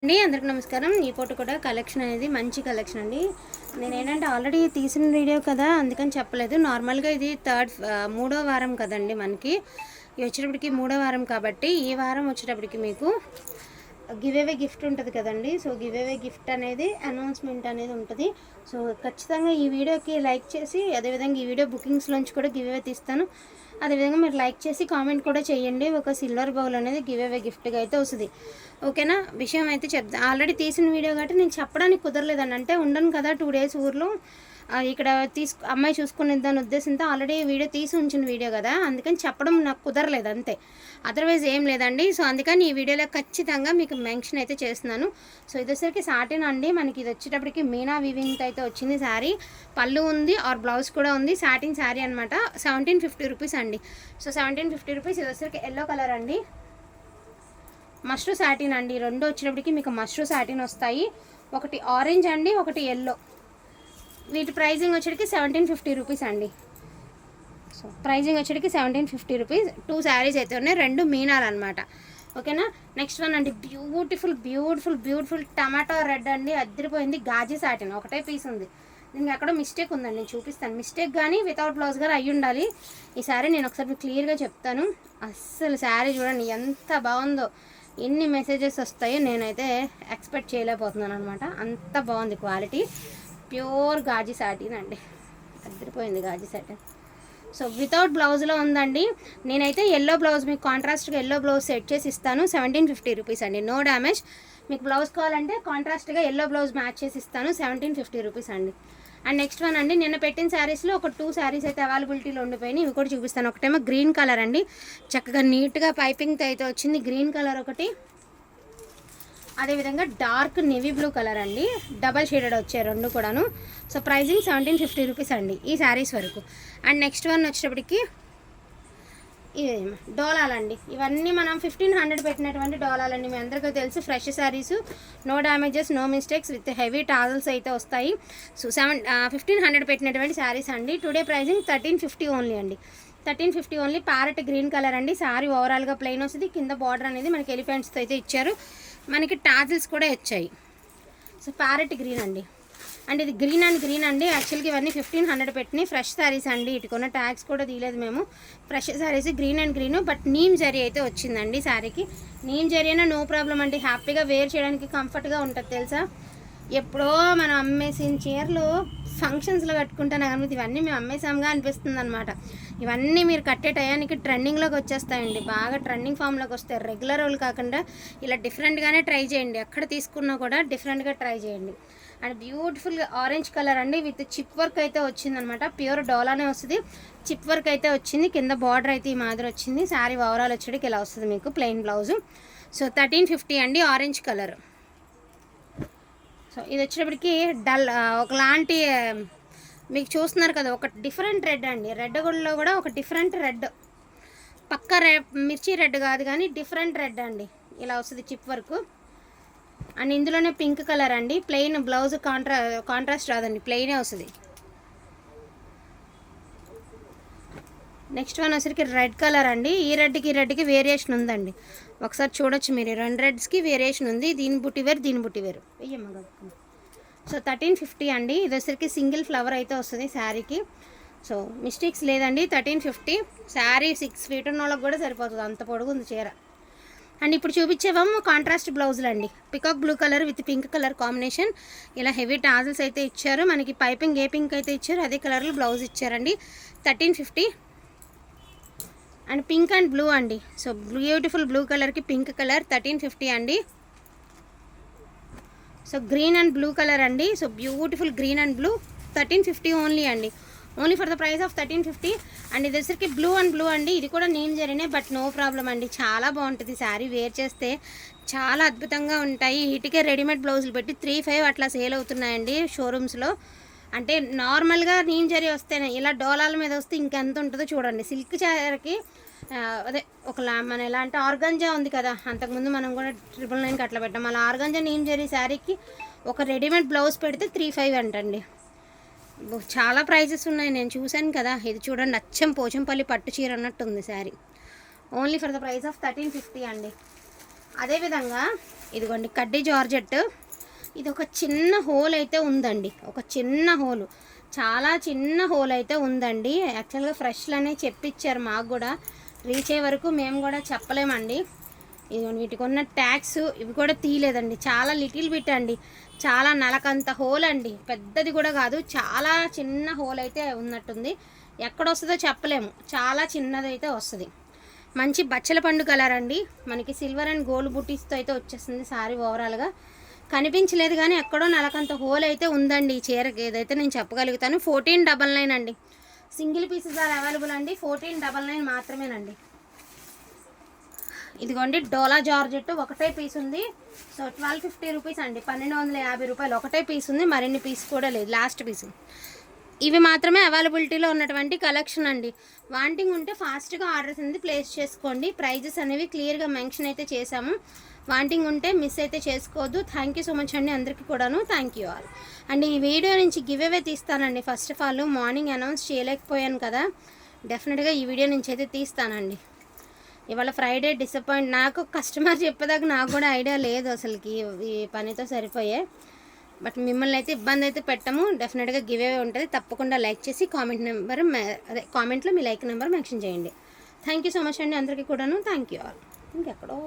అండి అందరికి నమస్కారం. ఈ ఫోటో కూడా కలెక్షన్ అనేది మంచి కలెక్షన్ అండి. నేను ఏంటంటే ఆల్రెడీ తీసిన వీడియో కదా అందుకని చెప్పలేదు. నార్మల్గా ఇది మూడో వారం కదండి మనకి. ఇది వచ్చేటప్పటికి మూడో వారం కాబట్టి ఈ వారం వచ్చేటప్పటికి మీకు గివ్ అవే గిఫ్ట్ ఉంటుంది కదండి. సో గివ్ అవే గిఫ్ట్ అనేది అనౌన్స్మెంట్ అనేది ఉంటుంది. సో ఖచ్చితంగా ఈ వీడియోకి లైక్ చేసి అదేవిధంగా ఈ వీడియో బుకింగ్స్లోంచి కూడా గివ్ అవే తీస్తాను. అదేవిధంగా మీరు లైక్ చేసి కామెంట్ కూడా చేయండి. ఒక సిల్వర్ బౌల్ అనేది గివ్ అవే గిఫ్ట్గా అయితే వస్తుంది. ఓకేనా? విషయం అయితే చెప్తా. ఆల్రెడీ తీసిన వీడియో కాబట్టి నేను చెప్పడానికి కుదరలేదండి. అంటే ఉండను కదా 2 days ఊర్లో, ఇక్కడ అమ్మాయి చూసుకునేదాని ఉద్దేశంతో ఆల్రెడీ వీడియో తీసి ఉంచిన వీడియో కదా, అందుకని చెప్పడం నాకు కుదరలేదు అంతే. అదర్వైజ్ ఏం లేదండి. సో అందుకని ఈ వీడియోలో ఖచ్చితంగా మీకు మెన్షన్ అయితే చేస్తున్నాను. సో ఇది వచ్చేసరికి సాటిన్ అండి. మనకి ఇది వచ్చేటప్పటికి మీనా వీవింగ్ అయితే వచ్చింది. శారీ పళ్ళు ఉంది ఆర్ బ్లౌజ్ కూడా ఉంది. సాటిన్ శారీ అనమాట. 1750 రూపీస్ అండి. So 1750 rupees. ఇది వచ్చేసరికి ఎల్లో కలర్ అండి. మష్రూ సాటిన్ అండి. రెండు వచ్చేటప్పటికి మీకు మష్రూ సాటిన్ వస్తాయి. ఒకటి ఆరెంజ్ అండి, ఒకటి ఎల్లో. వీటి ప్రైజింగ్ వచ్చేటికి 1750 రూపీస్ అండి. సో ప్రైజింగ్ వచ్చేటికి 1750 రూపీస్. 2 శారీస్ అయితే ఉన్నాయి, 2 మీనాలు అనమాట. ఓకేనా? నెక్స్ట్ వన్ అండి. Beautiful beautiful beautiful tomato red అండి. అద్దరిపోయింది. గాజీ సాటిన్ ఒకటే పీస్ ఉంది. దీనికి ఎక్కడో మిస్టేక్ ఉందండి, నేను చూపిస్తాను. మిస్టేక్ కానీ వితౌట్ బ్లౌజ్ కానీ అయ్యి ఉండాలి. ఈ శారీ నేను ఒకసారి మీకు క్లియర్గా చెప్తాను. అస్సలు శారీ చూడండి ఎంత బాగుందో. ఎన్ని మెసేజెస్ వస్తాయో నేనైతే ఎక్స్పెక్ట్ చేయలేకపోతున్నాను అనమాట. అంత బాగుంది క్వాలిటీ. ప్యూర్ గాజీ సాటిన్ అండి. అద్దరిపోయింది గాజీ సాటిన్. సో వితౌట్ బ్లౌజ్లో ఉందండి. నేనైతే ఎల్లో బ్లౌజ్ మీకు కాంట్రాస్ట్గా ఎల్లో బ్లౌజ్ సెట్ చేసి ఇస్తాను. 1750 రూపీస్ అండి. No damage. మీకు బ్లౌజ్ కావాలంటే కాంట్రాస్ట్గా ఎల్లో బ్లౌజ్ మ్యాచ్ చేసి ఇస్తాను. 1750 రూపీస్ అండి. అండ్ నెక్స్ట్ వన్ అండి. నిన్న పెట్టిన శారీస్లో ఒక 2 శారీస్ అయితే అవైలబిలిటీలో ఉండిపోయినాయి. ఇవి కూడా చూపిస్తాను. ఒకటేమో గ్రీన్ కలర్ అండి. చక్కగా నీట్గా పైపింగ్తో అయితే వచ్చింది. గ్రీన్ కలర్ ఒకటి, అదేవిధంగా డార్క్ నేవీ బ్లూ కలర్ అండి. డబల్ షేడెడ్ వచ్చాయి రెండు కూడాను. సో ప్రైజింగ్ 1750 రూపీస్ అండి ఈ శారీస్ వరకు. అండ్ నెక్స్ట్ వన్ వచ్చేటప్పటికి ఇవి డోలాలండి. ఇవన్నీ మనం 1500 పెట్టినటువంటి డోలాలండి. మీ అందరికీ తెలుసు. Fresh saris, no damages, no mistakes, with heavy tassels అయితే వస్తాయి. సో 1500 పెట్టినటువంటి శారీస్ అండి. టుడే ప్రైజింగ్ 1350 ఓన్లీ అండి. 1350 ఓన్లీ. ప్యారెట్ గ్రీన్ కలర్ అండి. శారీ ఓవరాల్గా ప్లెయిన్ వస్తుంది. కింద బార్డర్ అనేది మనకి ఎలిఫెంట్స్తో అయితే ఇచ్చారు. మనకి టాజిల్స్ కూడా వచ్చాయి. సో ప్యారెట్ గ్రీన్ అండి. అండ్ ఇది గ్రీన్ అండ్ గ్రీన్ అండి. యాక్చువల్గా ఇవన్నీ 1500 పెట్టినాయి. ఫ్రెష్ శారీస్ అండి. ఇటుకున్న ట్యాగ్స్ కూడా తీయలేదు మేము. Fresh saris green and green, but neem zari అయితే వచ్చిందండి శారీకి. నీమ్ జరీ అయినా నో ప్రాబ్లం అండి. హ్యాపీగా వేర్ చేయడానికి కంఫర్ట్గా ఉంటుంది తెలుసా. ఎప్పుడో మనం అమ్మేసిన చీరలు ఫంక్షన్స్లో కట్టుకుంటాను కానీ ఇవన్నీ మేము అమ్మేసాంగా అనిపిస్తుంది అనమాట. ఇవన్నీ మీరు కట్టే టయానికి ట్రెండింగ్లోకి వచ్చేస్తాయండి. బాగా ట్రెండింగ్ ఫామ్లోకి వస్తాయి. రెగ్యులర్ వాళ్ళు కాకుండా ఇలా డిఫరెంట్గానే ట్రై చేయండి. ఎక్కడ తీసుకున్నా కూడా డిఫరెంట్గా ట్రై చేయండి. అండ్ బ్యూటిఫుల్ ఆరెంజ్ కలర్ అండి. విత్ చిప్ వర్క్ అయితే వచ్చిందనమాట. ప్యూర్ డోలానే వస్తుంది. చిప్ వర్క్ అయితే వచ్చింది. కింద బార్డర్ అయితే ఈ మాదిరి వచ్చింది. శారీ ఓవరాల్ వచ్చేటికి ఇలా వస్తుంది మీకు ప్లెయిన్ బ్లౌజు. సో 1350 అండి. Orange colour. సో ఇది వచ్చేటప్పటికి ఒకలాంటి మీకు చూస్తున్నారు కదా, ఒక డిఫరెంట్ రెడ్ అండి. రెడ్ గుళ్ళలో కూడా ఒక డిఫరెంట్ రెడ్, పక్క మిర్చి రెడ్ కాదు కానీ డిఫరెంట్ రెడ్ అండి. ఇలా వస్తుంది చిప్ వర్క్. అండ్ ఇందులోనే పింక్ కలర్ అండి. ప్లెయిన్ బ్లౌజ్ కాంట్రాస్ట్ రాదండి, ప్లెయినే వస్తుంది. నెక్స్ట్ వన్ వచ్చరికి రెడ్ కలర్ అండి. ఈ రెడ్కి వేరియేషన్ ఉందండి. ఒకసారి చూడొచ్చు మీరు. 2 రెడ్స్కి వేరియేషన్ ఉంది. దీని బుట్టి వేరు, దీని బుట్టి వేరు. వెయ్యమ్మ. సో 1350 అండి. ఇది వచ్చరికి సింగిల్ ఫ్లవర్ అయితే వస్తుంది శారీకి. సో మిస్టేక్స్ లేదండి. 1350. శారీ 6 feet ఉన్న వాళ్ళకి కూడా సరిపోతుంది, అంత పొడుగు ఉంది చీర. అండ్ ఇప్పుడు చూపించేవాము కాంట్రాస్ట్ బ్లౌజులు అండి. Peacock blue colour with pink colour combination. ఇలా హెవీ టాజల్స్ అయితే ఇచ్చారు. మనకి పైపింగ్ ఏ పింక్ అయితే ఇచ్చారు అదే కలర్లో బ్లౌజ్ ఇచ్చారండి. 1350. అండ్ పింక్ అండ్ బ్లూ అండి. సో బ్యూటిఫుల్ బ్లూ కలర్కి పింక్ కలర్ 1350 అండి. So green and blue colour అండి. So beautiful green and blue 1350 only అండి. Only for the price of 1350. And ఇది వచ్చరికి బ్లూ అండ్ బ్లూ అండి. ఇది కూడా నేమ్ జరిగినాయి, బట్ నో ప్రాబ్లం అండి. చాలా బాగుంటుంది శారీ. వేర్ చేస్తే చాలా అద్భుతంగా ఉంటాయి. వీటికే రెడీమేడ్ బ్లౌజులు పెట్టి 3,500 అట్లా సేల్ అవుతున్నాయండి షోరూమ్స్లో. అంటే నార్మల్గా నీమ్ జరీ వస్తేనే, ఇలా డోలాల మీద వస్తే ఇంకెంత ఉంటుందో చూడండి. సిల్క్ చీరకి అదే మన ఎలా అంటే ఆర్గంజా ఉంది కదా, అంతకుముందు మనం కూడా 999కి అట్లా పెట్టాం. అలా ఆర్గంజా నీమ్ జరీ శారీకి ఒక రెడీమేడ్ బ్లౌజ్ పెడితే 3,500 అంటండి. చాలా ప్రైజెస్ ఉన్నాయి, నేను చూశాను కదా. ఇది చూడండి, అచ్చం పోచంపల్లి పట్టు చీర అన్నట్టు ఉంది sari. Only for the price of 1350 అండి. అదేవిధంగా ఇదిగోండి కడ్డీ జార్జెట్. ఇది ఒక చిన్న హోల్ అయితే ఉందండి, ఒక చిన్న హోలు, చాలా చిన్న హోల్ అయితే ఉందండి. యాక్చువల్గా ఫ్రెష్లనే చెప్పిచ్చారు మాకు కూడా, రీచ్ అయ్యే వరకు మేము కూడా చెప్పలేమండి. ఇదిగోండి వీటికి ఉన్న ట్యాగ్స్ ఇవి కూడా తీయలేదండి, చాలా లిటిల్ బిట్ అండి, చాలా నలకంత హోల్ అండి, పెద్దది కూడా కాదు, చాలా చిన్న హోల్ అయితే ఉన్నట్టుంది. ఎక్కడొస్తుందో చెప్పలేము, చాలా చిన్నదైతే వస్తుంది. మంచి బచ్చల పండు కలర్ అండి, మనకి సిల్వర్ అండ్ గోల్డ్ బుటీస్తో అయితే వచ్చేస్తుంది సారీ. ఓవరాల్గా కనిపించలేదు కానీ ఎక్కడో నలకంత హోల్ అయితే ఉందండి ఈ చీరకి, ఏదైతే నేను చెప్పగలుగుతాను. 1499 అండి, సింగిల్ పీసెస్ ఆర్ అవైలబుల్ అండి, 1499 మాత్రమేనండి. ఇదిగోండి డోలా జార్జెట్ ఒకటే పీస్ ఉంది, సో 1250 రూపీస్ అండి, 1250 రూపాయలు ఒకటే పీస్ ఉంది, మరిన్ని పీస్ కూడా లేదు, లాస్ట్ పీస్. ఇవి మాత్రమే అవైలబిలిటీలో ఉన్నటువంటి కలెక్షన్ అండి. వాంటింగ్ ఉంటే ఫాస్ట్గా ఆర్డర్స్ అనేది ప్లేస్ చేసుకోండి. ప్రైజెస్ అనేవి క్లియర్గా మెన్షన్ అయితే చేశాము, వాంటింగ్ ఉంటే మిస్ అయితే చేసుకోవద్దు. థ్యాంక్ యూ సో మచ్ అండి అందరికీ కూడాను, థ్యాంక్ యూ ఆల్. అండ్ ఈ వీడియో నుంచి గివ్ అవే తీస్తానండి. First of all morning announce చేయలేకపోయాను కదా, డెఫినెట్గా ఈ వీడియో నుంచి అయితే తీస్తానండి. ఇవాళ ఫ్రైడే డిసప్పాయింట్, నాకు కస్టమర్ చెప్పేదాకా నాకు కూడా ఐడియా లేదు అసలుకి, ఈ పనితో సరిపోయే. బట్ మిమ్మల్ని అయితే ఇబ్బంది అయితే పెట్టము, డెఫినెట్గా గివ్ అవే ఉంటుంది. తప్పకుండా లైక్ చేసి కామెంట్లో మీ లైక్ నెంబర్ మెన్షన్ చేయండి. థ్యాంక్ యూ సో మచ్ అండి అందరికీ కూడాను, థ్యాంక్ యూ ఆల్. ఇంకెక్కడో